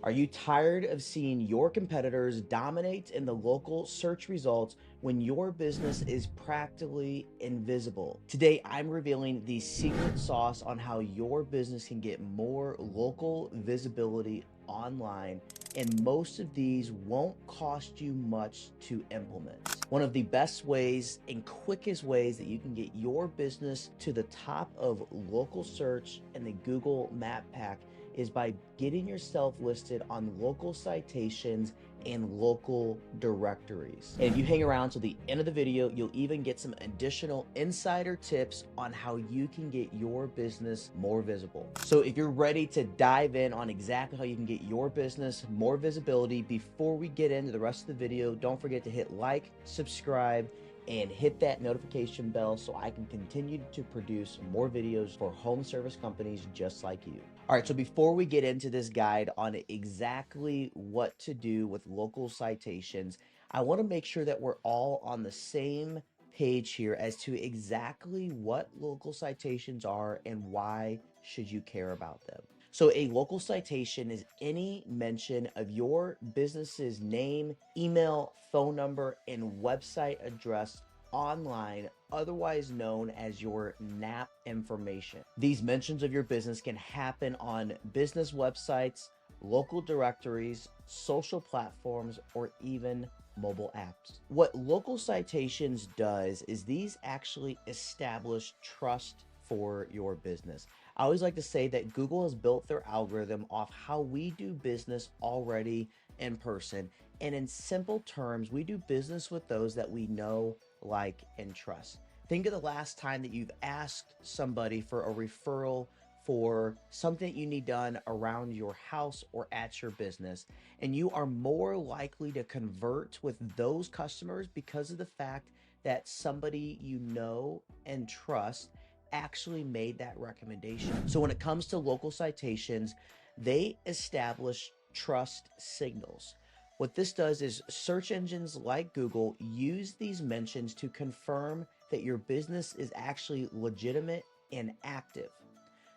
Are you tired of seeing your competitors dominate in the local search results when your business is practically invisible? Today, I'm revealing the secret sauce on how your business can get more local visibility online, and most of these won't cost you much to implement. One of the best ways and quickest ways that you can get your business to the top of local search in the Google Map Pack is by getting yourself listed on local citations and local directories. And if you hang around till the end of the video, you'll even get some additional insider tips on how you can get your business more visible. So if you're ready to dive in on exactly how you can get your business more visibility, before we get into the rest of the video, don't forget to hit like, subscribe, and hit that notification bell so I can continue to produce more videos for home service companies just like you. All right, so before we get into this guide on exactly what to do with local citations, I want to make sure that we're all on the same page here as to exactly what local citations are and why should you care about them. So a local citation is any mention of your business's name, email, phone number, and website address online, otherwise known as your NAP information. These mentions of your business can happen on business websites, local directories, social platforms, or even mobile apps. What local citations does is these actually establish trust for your business. I always like to say that Google has built their algorithm off how we do business already in person. And in simple terms, we do business with those that we know, like, and trust. Think of the last time that you've asked somebody for a referral for something that you need done around your house or at your business, and you are more likely to convert with those customers because of the fact that somebody you know and trust actually made that recommendation. So when it comes to local citations, they establish trust signals. What this does is search engines like Google use these mentions to confirm that your business is actually legitimate and active.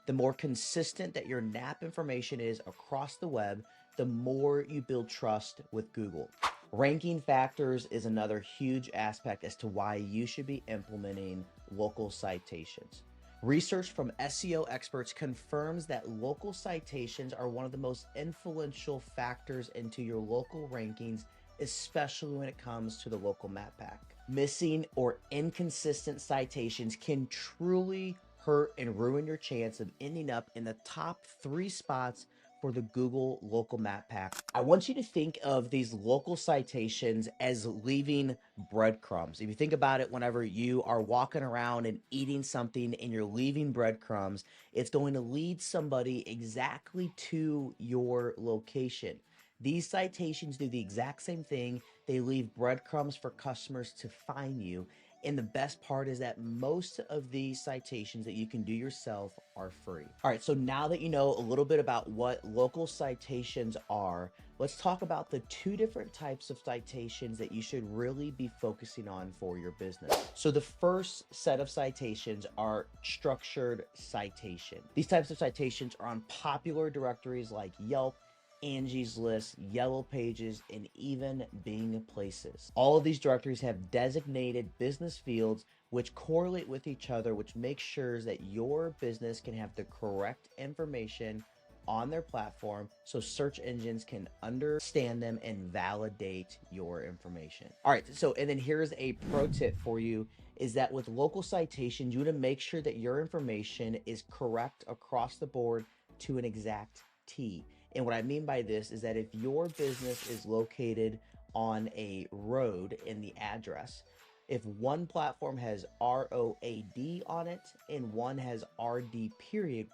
The more consistent that your NAP information is across the web, the more you build trust with Google. Ranking factors is another huge aspect as to why you should be implementing local citations. Research from SEO experts confirms that local citations are one of the most influential factors into your local rankings, especially when it comes to the local map pack. Missing or inconsistent citations can truly hurt and ruin your chance of ending up in the top 3 spots for the Google local map pack. I want you to think of these local citations as leaving breadcrumbs. If you think about it, whenever you are walking around and eating something and you're leaving breadcrumbs, it's going to lead somebody exactly to your location. These citations do the exact same thing. They leave breadcrumbs for customers to find you. And the best part is that most of these citations that you can do yourself are free. All right, so now that you know a little bit about what local citations are, let's talk about the 2 different types of citations that you should really be focusing on for your business. So the first set of citations are structured citation. These types of citations are on popular directories like Yelp, Angie's List, Yellow Pages, and even Bing Places. All of these directories have designated business fields which correlate with each other, which makes sure that your business can have the correct information on their platform so search engines can understand them and validate your information. All right, so and then here's a pro tip for you is that with local citations, you want to make sure that your information is correct across the board to an exact T. And what I mean by this is that if your business is located on a road in the address, if one platform has ROAD on it and one has RD period,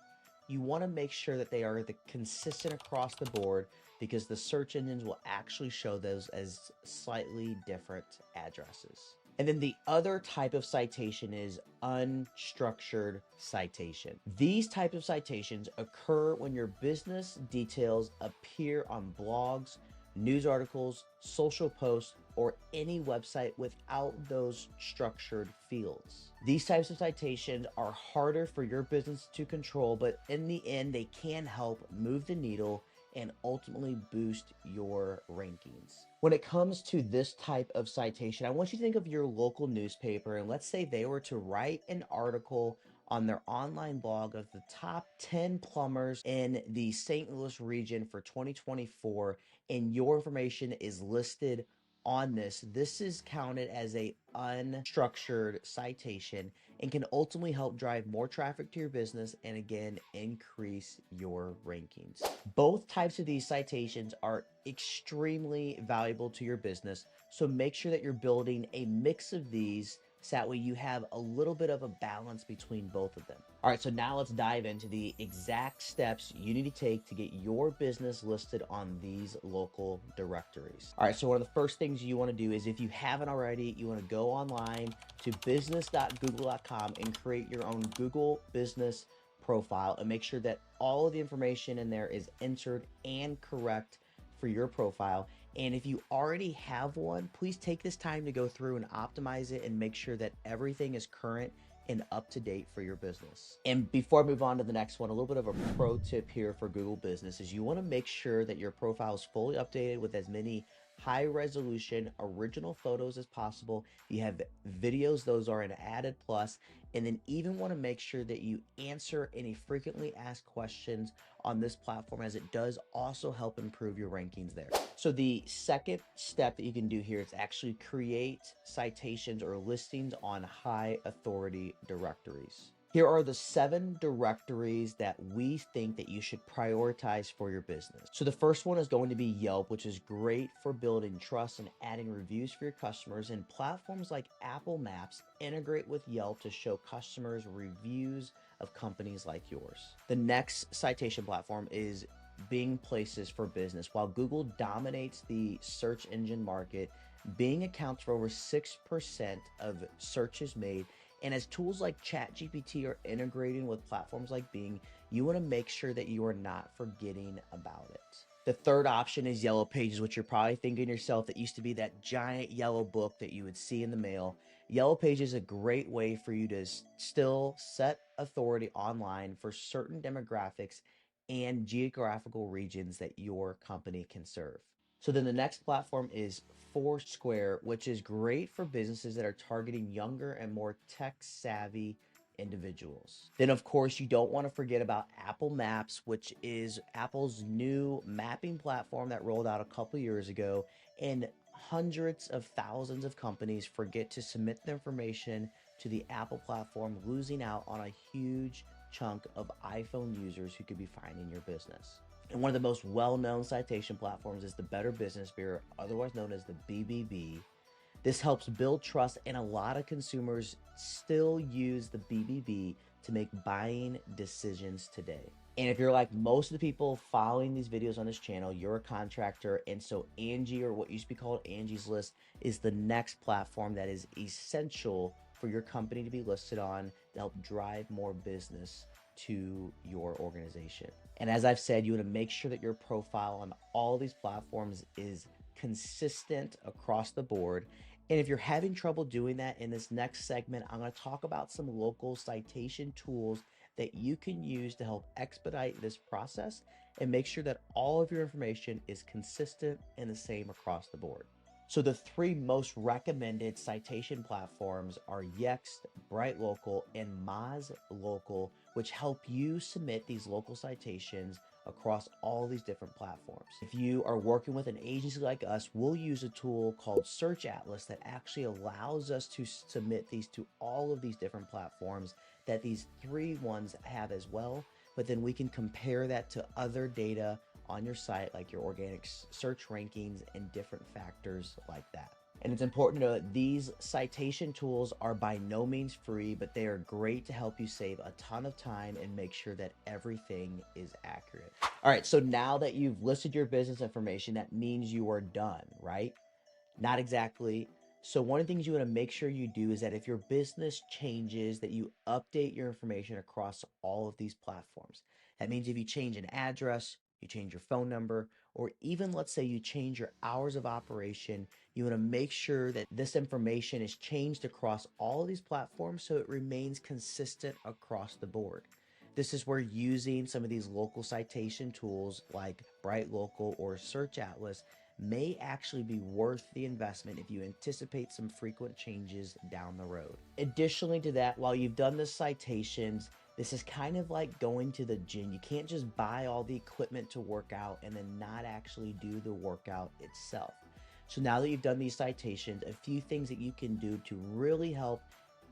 you want to make sure that they are consistent across the board because the search engines will actually show those as slightly different addresses. And then the other type of citation is unstructured citation. These types of citations occur when your business details appear on blogs, news articles, social posts, or any website without those structured fields. These types of citations are harder for your business to control, but in the end, they can help move the needle and ultimately boost your rankings. When it comes to this type of citation, I want you to think of your local newspaper, and let's say they were to write an article on their online blog of the top 10 plumbers in the St. Louis region for 2024, and your information is listed on this. This is counted as a unstructured citation and can ultimately help drive more traffic to your business and again increase your rankings. Both types of these citations are extremely valuable to your business, so make sure that you're building a mix of these so that way you have a little bit of a balance between both of them. All right, so now let's dive into the exact steps you need to take to get your business listed on these local directories. All right, so one of the first things you want to do is, if you haven't already, you want to go online to business.google.com and create your own Google business profile and make sure that all of the information in there is entered and correct for your profile. And if you already have one, please take this time to go through and optimize it and make sure that everything is current and up to date for your business. And before I move on to the next one, a little bit of a pro tip here for Google Business is you want to make sure that your profile is fully updated with as many high resolution original photos as possible. If you have videos, those are an added plus. And then even want to make sure that you answer any frequently asked questions on this platform, as it does also help improve your rankings there. So the second step that you can do here is actually create citations or listings on high authority directories. Here are the 7 directories that we think that you should prioritize for your business. So the first one is going to be Yelp, which is great for building trust and adding reviews for your customers. And platforms like Apple Maps integrate with Yelp to show customers reviews of companies like yours. The next citation platform is Bing Places for Business. While Google dominates the search engine market, Bing accounts for over 6% of searches made. And as tools like ChatGPT are integrating with platforms like Bing, you want to make sure that you are not forgetting about it. The third option is Yellow Pages, which you're probably thinking to yourself, that used to be that giant yellow book that you would see in the mail. Yellow Pages is a great way for you to still set authority online for certain demographics and geographical regions that your company can serve. So then the next platform is Foursquare, which is great for businesses that are targeting younger and more tech savvy individuals. Then of course you don't want to forget about Apple Maps, which is Apple's new mapping platform that rolled out a couple years ago, and hundreds of thousands of companies forget to submit the information to the Apple platform, losing out on a huge chunk of iPhone users who could be finding your business. And one of the most well-known citation platforms is the Better Business Bureau, otherwise known as the BBB. This helps build trust, and a lot of consumers still use the BBB to make buying decisions today. And if you're like most of the people following these videos on this channel, you're a contractor, and so Angie, or what used to be called Angie's List, is the next platform that is essential for your company to be listed on to help drive more business to your organization. And as I've said, you want to make sure that your profile on all these platforms is consistent across the board. And if you're having trouble doing that, in this next segment, I'm going to talk about some local citation tools that you can use to help expedite this process and make sure that all of your information is consistent and the same across the board. So the 3 most recommended citation platforms are Yext, Bright Local, and Moz Local, which help you submit these local citations across all these different platforms. If you are working with an agency like us, we'll use a tool called Search Atlas that actually allows us to submit these to all of these different platforms that these 3 ones have as well. But then we can compare that to other data on your site, like your organic search rankings and different factors like that. And it's important to know that these citation tools are by no means free, but they are great to help you save a ton of time and make sure that everything is accurate. All right, so now that you've listed your business information, that means you are done, right? Not exactly. So one of the things you want to make sure you do is that if your business changes, that you update your information across all of these platforms. That means if you change an address, you change your phone number, or even let's say you change your hours of operation, you want to make sure that this information is changed across all of these platforms so it remains consistent across the board. This is where using some of these local citation tools like Bright Local or Search Atlas may actually be worth the investment if you anticipate some frequent changes down the road. Additionally to that, while you've done the citations, this is kind of like going to the gym. You can't just buy all the equipment to work out and then not actually do the workout itself. So now that you've done these citations, a few things that you can do to really help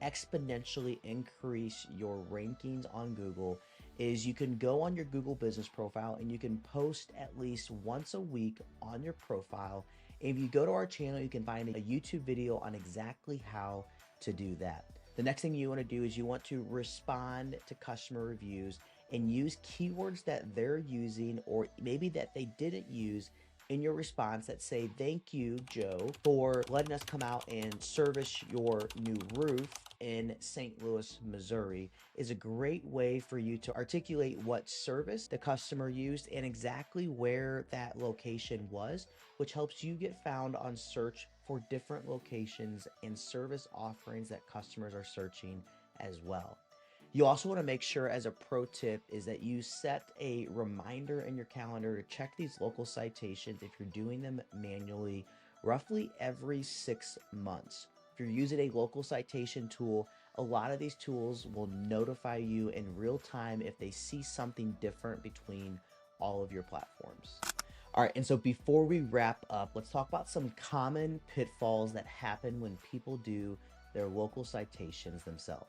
exponentially increase your rankings on Google is you can go on your Google business profile and you can post at least once a week on your profile. And if you go to our channel, you can find a YouTube video on exactly how to do that. The next thing you want to do is you want to respond to customer reviews and use keywords that they're using or maybe that they didn't use in your response that say, "Thank you, Joe, for letting us come out and service your new roof in St. Louis, Missouri," is a great way for you to articulate what service the customer used and exactly where that location was, which helps you get found on search for different locations and service offerings that customers are searching as well. You also want to make sure, as a pro tip, is that you set a reminder in your calendar to check these local citations if you're doing them manually roughly every 6 months. If you're using a local citation tool, a lot of these tools will notify you in real time if they see something different between all of your platforms. All right, and so before we wrap up, let's talk about some common pitfalls that happen when people do their local citations themselves.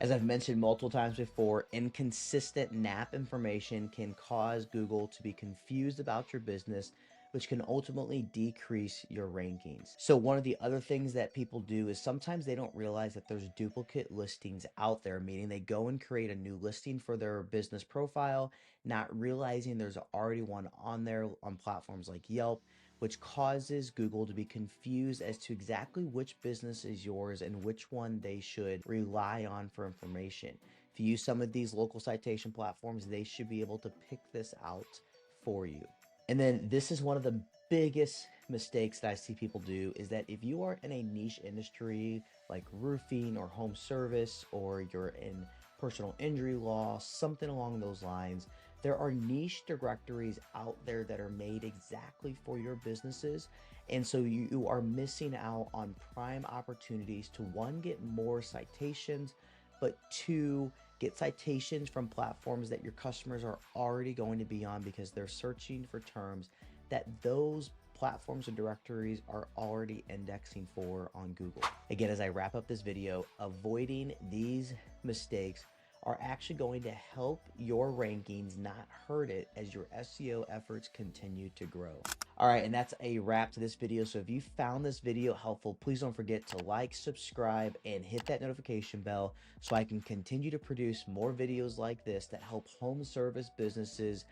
As I've mentioned multiple times before, inconsistent NAP information can cause Google to be confused about your business, which can ultimately decrease your rankings. So one of the other things that people do is sometimes they don't realize that there's duplicate listings out there, meaning they go and create a new listing for their business profile, not realizing there's already one on there on platforms like Yelp, which causes Google to be confused as to exactly which business is yours and which one they should rely on for information. If you use some of these local citation platforms, they should be able to pick this out for you. And then this is one of the biggest mistakes that I see people do is that if you are in a niche industry like roofing or home service, or you're in personal injury law, something along those lines, there are niche directories out there that are made exactly for your businesses. And so you are missing out on prime opportunities to, one, get more citations, but two, get citations from platforms that your customers are already going to be on because they're searching for terms that those platforms or directories are already indexing for on Google. Again, as I wrap up this video, avoiding these mistakes are actually going to help your rankings, not hurt it, as your SEO efforts continue to grow. All right, and that's a wrap to this video. So if you found this video helpful, please don't forget to like, subscribe, and hit that notification bell so I can continue to produce more videos like this that help home service businesses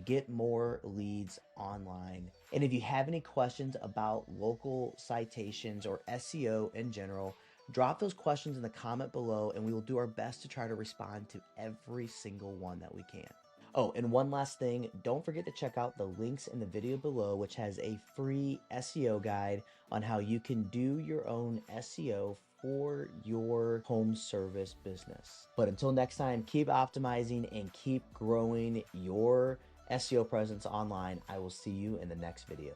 get more leads online. And if you have any questions about local citations or SEO in general, drop those questions in the comment below and we will do our best to try to respond to every single one that we can. Oh, and one last thing, don't forget to check out the links in the video below, which has a free SEO guide on how you can do your own SEO for your home service business. But until next time, keep optimizing and keep growing your SEO presence online. I will see you in the next video.